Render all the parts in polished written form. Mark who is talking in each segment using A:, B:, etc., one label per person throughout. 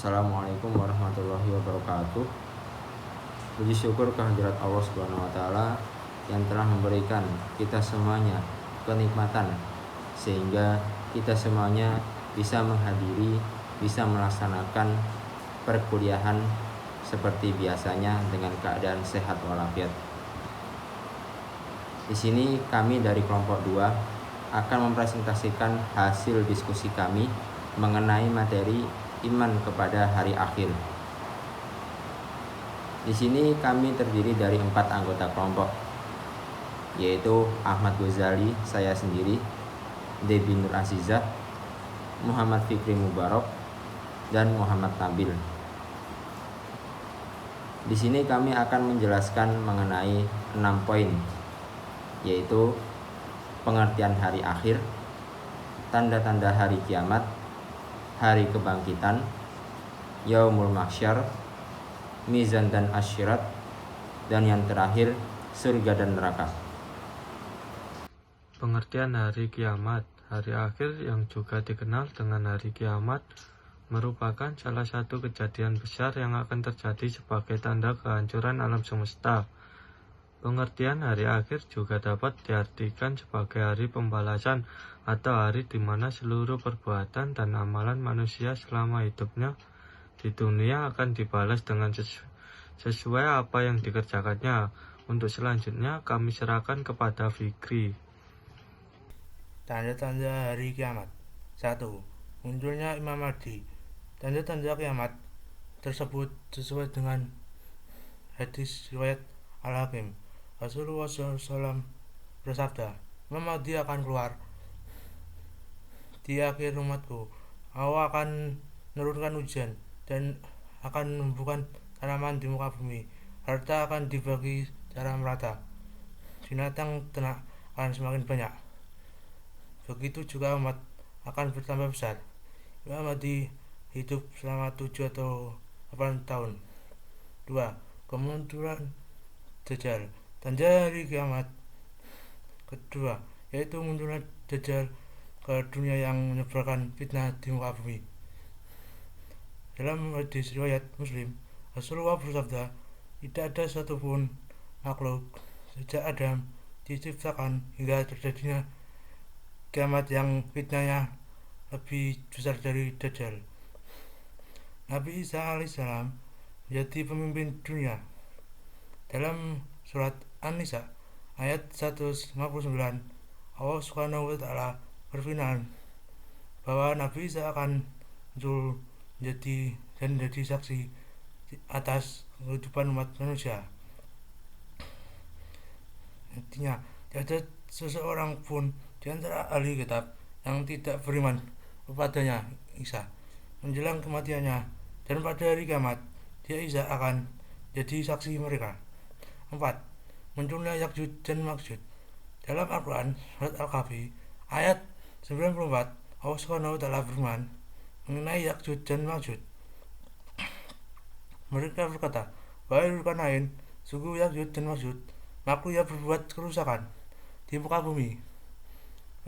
A: Assalamualaikum warahmatullahi wabarakatuh. Puji syukur kehadirat Allah Subhanahu wa taala yang telah memberikan kita semuanya kenikmatan sehingga kita semuanya bisa menghadiri, bisa melaksanakan perkuliahan seperti biasanya dengan keadaan sehat walafiat. Di sini kami dari kelompok 2 akan mempresentasikan hasil diskusi kami mengenai materi iman kepada hari akhir. Di sini kami terdiri dari 4 anggota kelompok, yaitu Ahmad Ghazali, saya sendiri, Debi Nur Azizah, Muhammad Fikri Mubarok, dan Muhammad Nabil. Di sini kami akan menjelaskan mengenai 6 poin, yaitu pengertian hari akhir, tanda-tanda hari kiamat, hari kebangkitan, yaumul mahsyar, mizan dan asyirat, dan yang terakhir surga dan neraka.
B: Pengertian hari kiamat. Hari akhir yang juga dikenal dengan hari kiamat merupakan salah satu kejadian besar yang akan terjadi sebagai tanda kehancuran alam semesta. Pengertian hari akhir juga dapat diartikan sebagai hari pembalasan atau hari di mana seluruh perbuatan dan amalan manusia selama hidupnya di dunia akan dibalas dengan sesuai apa yang dikerjakannya. Untuk selanjutnya kami serahkan kepada Fikri.
C: Tanda-tanda hari kiamat. 1. Munculnya Imam Mahdi. Tanda-tanda kiamat tersebut sesuai dengan hadis riwayat Al-Hakim. Rasulullah SAW bersabda, Imam Mahdi akan keluar di akhir umatku. Allah akan menurunkan hujan dan akan menumbuhkan tanaman di muka bumi. Harta akan dibagi secara merata. Binatang ternak akan semakin banyak. Begitu juga umat akan bertambah besar. Imam Mahdi hidup selama 7 atau 8 tahun. 2. Kemunduran Dajjal. Tanda hari kiamat kedua yaitu munculnya Dajjal ke dunia yang menyebarkan fitnah di muka bumi. Dalam hadis riwayat Muslim, Rasulullah bersabda, tidak ada satupun makhluk sejak Adam diciptakan hingga terjadinya kiamat yang fitnahnya lebih besar dari Dajjal. Nabi Isa alaihissalam menjadi pemimpin dunia. Dalam surat An-Nisa ayat 159, Allah Subhanahu wa taala berfirman bahwa Nabi Isa akan muncul menjadi saksi atas kehidupan umat manusia. Intinya, tidak ada seseorang pun di antara ahli kitab yang tidak beriman kepadanya Isa menjelang kematiannya, dan pada hari kiamat dia Isa akan jadi saksi mereka. 4. Munculnya Ya'juj dan Ma'juj. Dalam Al-Quran surat Al-Kahfi ayat 94, Allah Subhanahu wa taala berfirman mengenai Ya'juj dan Ma'juj. Mereka berkata, wahai Dzulkarnain, sungguh Ya'juj dan Ma'juj makhluk yang berbuat kerusakan di muka bumi.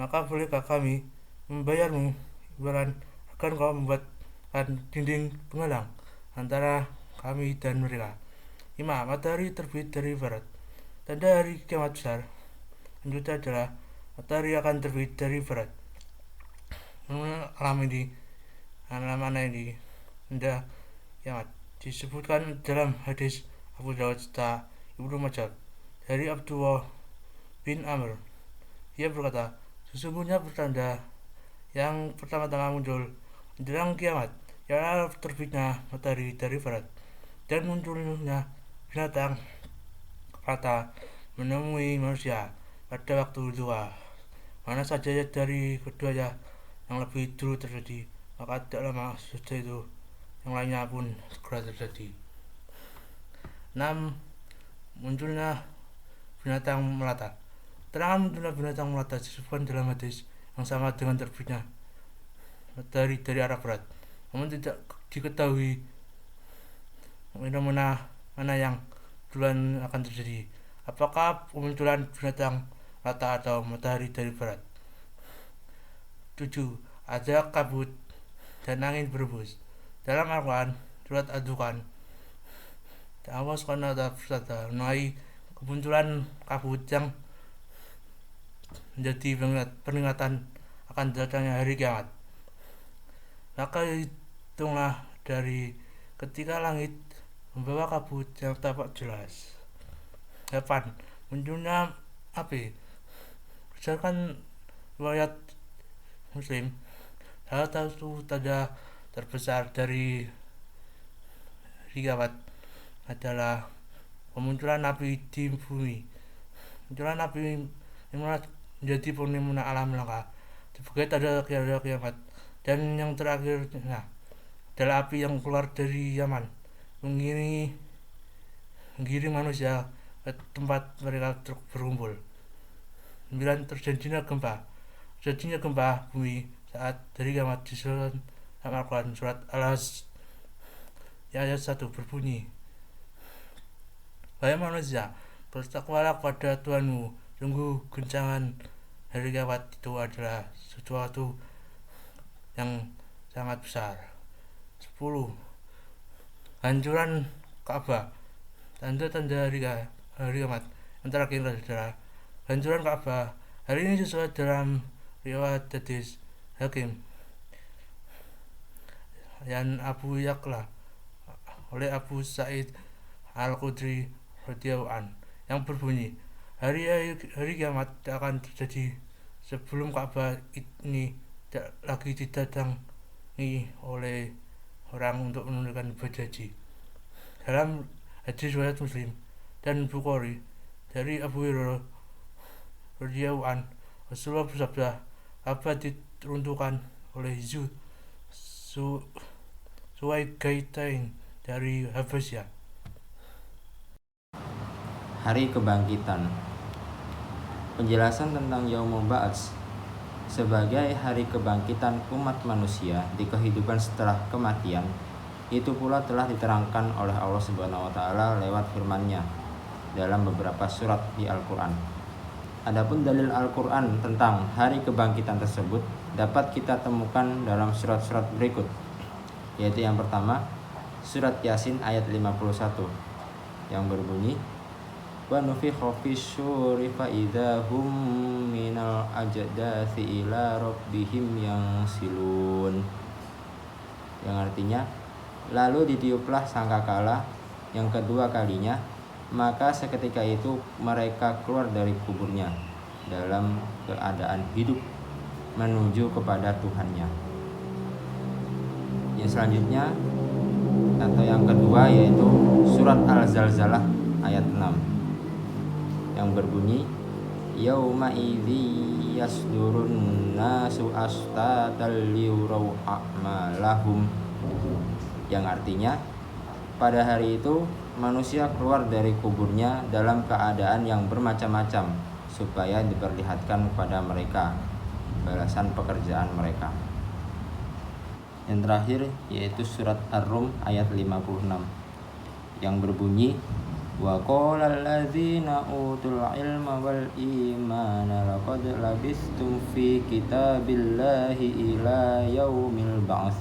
C: Maka bolehkah kami membayarmu imbalan agar kau membuatkan dinding penghalang antara kami dan mereka. 5. Matahari terbit dari barat. Tanda hari kiamat besar selanjutnya adalah matahari akan terbit dari barat. Alam ini tanda kiamat disebutkan dalam hadis Abu Dawud serta Ibnu Majah dari Abdullah bin Amr. Ia berkata, sesungguhnya pertanda yang pertama-tama muncul menjelang kiamat ialah terbitnya matahari dari barat dan munculnya binatang rata menemui manusia pada waktu dua. Mana saja dari keduanya yang lebih dulu terjadi, maka tidak lama sesudah itu yang lainnya pun segera terjadi. 6. Munculnya binatang melata. Terangan munculnya binatang melata disebutkan dalam hadis yang sama dengan terbitnya matahari dari arah barat. Namun tidak diketahui fenomena mana yang duluan akan terjadi, apakah pemunculan binatang melata atau matahari dari barat. 7. Ada kabut dan angin berembus. Dalam Al-Quran, surat Ad-Dukhan, Allah SWT bersabda mengenai kemunculan kabut yang menjadi peringatan akan datangnya hari kiamat. Maka hitunglah dari ketika langit membawa kabut yang tampak jelas. 8. Munculnya api. Berdasarkan riwayat Muslim, salah satu tanda terbesar dari kiamat adalah pemunculan api di bumi. Munculan api menjadi fenomena alam langka sebagai tanda kiamat. Dan yang terakhir adalah api yang keluar dari Yaman menggiring manusia ke tempat mereka berkumpul. 9. Terjadinya gempa bumi saat dari kiamat disusun dalam Al-Quran surat Al-Hajj ayat 1 berbunyi, "Wahai manusia, bertakwalah kepada Tuhanmu, sungguh guncangan hari kiamat itu adalah sesuatu yang sangat besar." 10. Hancuran Ka'bah. Tanda-tanda hari kiamat yang terakhir adalah hancuran Ka'bah. Hari ini sesuai dalam riwayat hadis Hakim yang Abu Ya'la oleh Abu Sa'id Al-Khudri radhiyallahu an yang berbunyi, hari kiamat akan terjadi sebelum Ka'bah ini tidak lagi didatangi oleh orang untuk menunaikan ibadah haji. Dalam hadis riwayat Muslim dan Bukhari dari Abu Hurairah radhiyallahu an, Rasulullah bersabda, Ka'bah diruntuhkan oleh Suwaigaitain dari Habasyah.
A: Hari Kebangkitan. Penjelasan tentang Yaumul Ba'ats sebagai hari kebangkitan umat manusia di kehidupan setelah kematian itu pula telah diterangkan oleh Allah Subhanahu wa taala lewat firman-Nya dalam beberapa surat di Al-Qur'an. Adapun dalil Al-Qur'an tentang hari kebangkitan tersebut dapat kita temukan dalam surat-surat berikut, yaitu yang pertama surat Yasin ayat 51 yang berbunyi, wa nufikha fisyuri fa idzahum minal ajdathi ila rabbihim yansilun, yang artinya lalu ditiuplah sangkakala yang kedua kalinya, maka seketika itu mereka keluar dari kuburnya dalam keadaan hidup menuju kepada Tuhannya. Yang selanjutnya atau yang kedua yaitu surat Al-Zalzalah ayat 6 yang berbunyi, yauma idzi yasdurun nasu astatal liyuraw a'malahum, yang artinya pada hari itu manusia keluar dari kuburnya dalam keadaan yang bermacam-macam supaya diperlihatkan kepada mereka balasan pekerjaan mereka. Yang terakhir yaitu surat Ar-Rum ayat 56 yang berbunyi, wa qala alladzina utul ilma wal imana laqad labistum fi kitabillahi ila yaumil ba'ts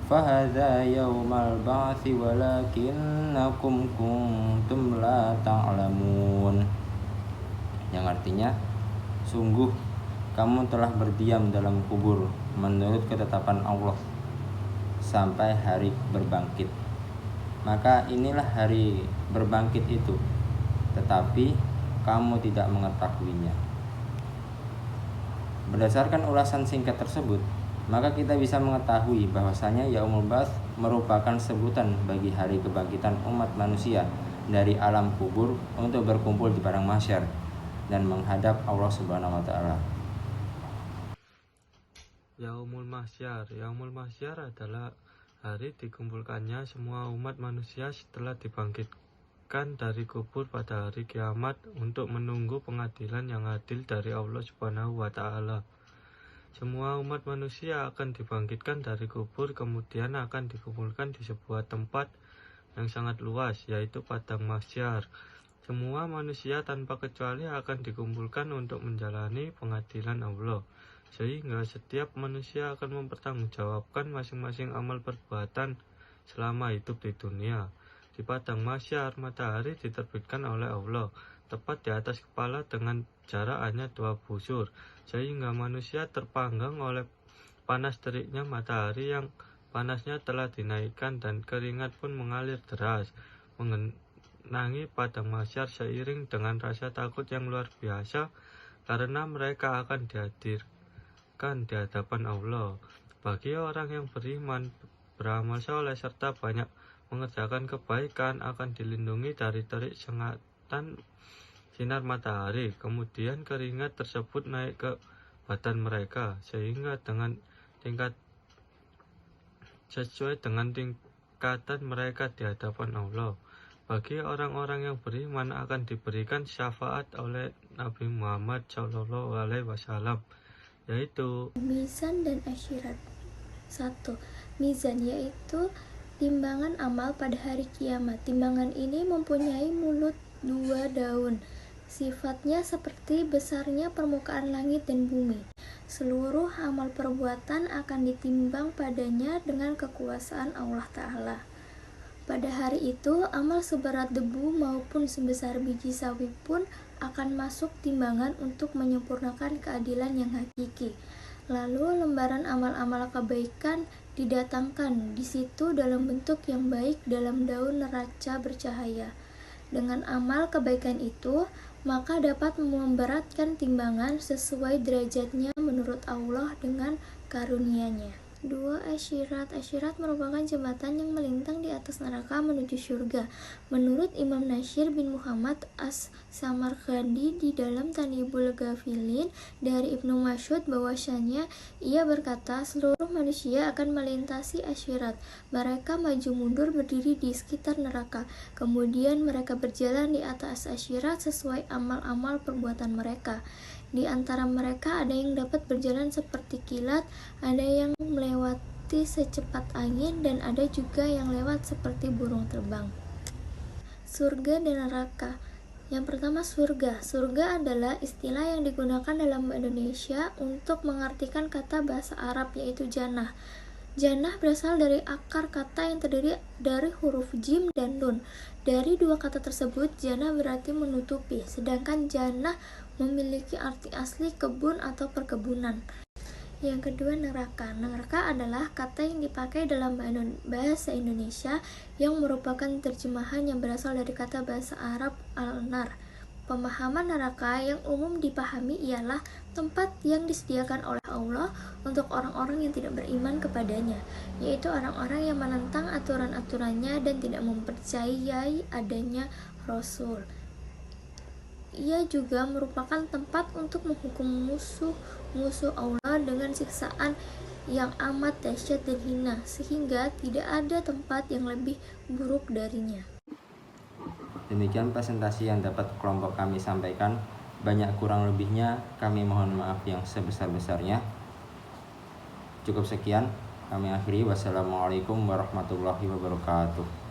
A: fahadza yaumal ba'tsi walakinnakum kuntum la ta'lamun, yang artinya sungguh kamu telah berdiam dalam kubur menurut ketetapan Allah sampai hari berbangkit. Maka inilah hari berbangkit itu, tetapi kamu tidak mengetahuinya. Berdasarkan ulasan singkat tersebut, maka kita bisa mengetahui bahwasanya Yaumul Ba'ts merupakan sebutan bagi hari kebangkitan umat manusia dari alam kubur untuk berkumpul di padang mahsyar dan menghadap Allah Subhanahu wa taala.
B: Yaumul Mahsyar adalah hari dikumpulkannya semua umat manusia setelah dibangkitkan dari kubur pada hari kiamat untuk menunggu pengadilan yang adil dari Allah Subhanahu wa taala. Semua umat manusia akan dibangkitkan dari kubur, kemudian akan dikumpulkan di sebuah tempat yang sangat luas, yaitu padang mahsyar. Semua manusia tanpa kecuali akan dikumpulkan untuk menjalani pengadilan Allah, sehingga setiap manusia akan mempertanggungjawabkan masing-masing amal perbuatan selama hidup di dunia. Di padang mahsyar, matahari diterbitkan oleh Allah tepat di atas kepala dengan jarak hanya 2 busur, sehingga manusia terpanggang oleh panas teriknya matahari yang panasnya telah dinaikkan, dan keringat pun mengalir deras mengenangi padang mahsyar seiring dengan rasa takut yang luar biasa karena mereka akan dihadirkan di hadapan Allah. Bagi orang yang beriman, beramal soleh serta banyak mengerjakan kebaikan akan dilindungi dari terik sengatan sinar matahari. Kemudian keringat tersebut naik ke badan mereka sehingga sesuai dengan tingkatan mereka di hadapan Allah. Bagi orang-orang yang beriman akan diberikan syafaat oleh Nabi Muhammad SAW, yaitu
D: Mizan dan Asyirat. 1. Mizan yaitu timbangan amal pada hari kiamat. Timbangan ini mempunyai mulut 2 daun. Sifatnya seperti besarnya permukaan langit dan bumi. Seluruh amal perbuatan akan ditimbang padanya dengan kekuasaan Allah Ta'ala. Pada hari itu, amal seberat debu maupun sebesar biji sawi pun akan masuk timbangan untuk menyempurnakan keadilan yang hakiki. Lalu lembaran amal-amal kebaikan didatangkan di situ dalam bentuk yang baik dalam daun neraca bercahaya. Dengan amal kebaikan itu, maka dapat memberatkan timbangan sesuai derajatnya menurut Allah dengan karunia-Nya. 2. Asyirat. Asyirat merupakan jembatan yang melintang di atas neraka menuju surga. Menurut Imam Nasir bin Muhammad As-Samarqandi di dalam Tanibul Ghafilin dari Ibnu Mas'ud bahwasanya ia berkata, seluruh manusia akan melintasi asyirat. Mereka maju mundur berdiri di sekitar neraka. Kemudian mereka berjalan di atas asyirat sesuai amal-amal perbuatan mereka. Di antara mereka ada yang dapat berjalan seperti kilat, ada yang melewati secepat angin, dan ada juga yang lewat seperti burung terbang. Surga dan neraka. Yang pertama, surga. Surga adalah istilah yang digunakan dalam Indonesia untuk mengartikan kata bahasa Arab yaitu jannah. Jannah berasal dari akar kata yang terdiri dari huruf jim dan nun. Dari 2 kata tersebut, jannah berarti menutupi, sedangkan jannah memiliki arti asli kebun atau perkebunan. Yang kedua, neraka. Neraka adalah kata yang dipakai dalam bahasa Indonesia yang merupakan terjemahan yang berasal dari kata bahasa Arab al-nar. Pemahaman neraka yang umum dipahami ialah tempat yang disediakan oleh Allah untuk orang-orang yang tidak beriman kepadanya, yaitu orang-orang yang menentang aturan-aturannya dan tidak mempercayai adanya Rasul. Ia juga merupakan tempat untuk menghukum musuh-musuh Allah dengan siksaan yang amat dahsyat dan hina, sehingga tidak ada tempat yang lebih buruk darinya.
A: Demikian presentasi yang dapat kelompok kami sampaikan. Banyak kurang lebihnya kami mohon maaf yang sebesar-besarnya. Cukup sekian kami akhiri. Wassalamualaikum warahmatullahi wabarakatuh.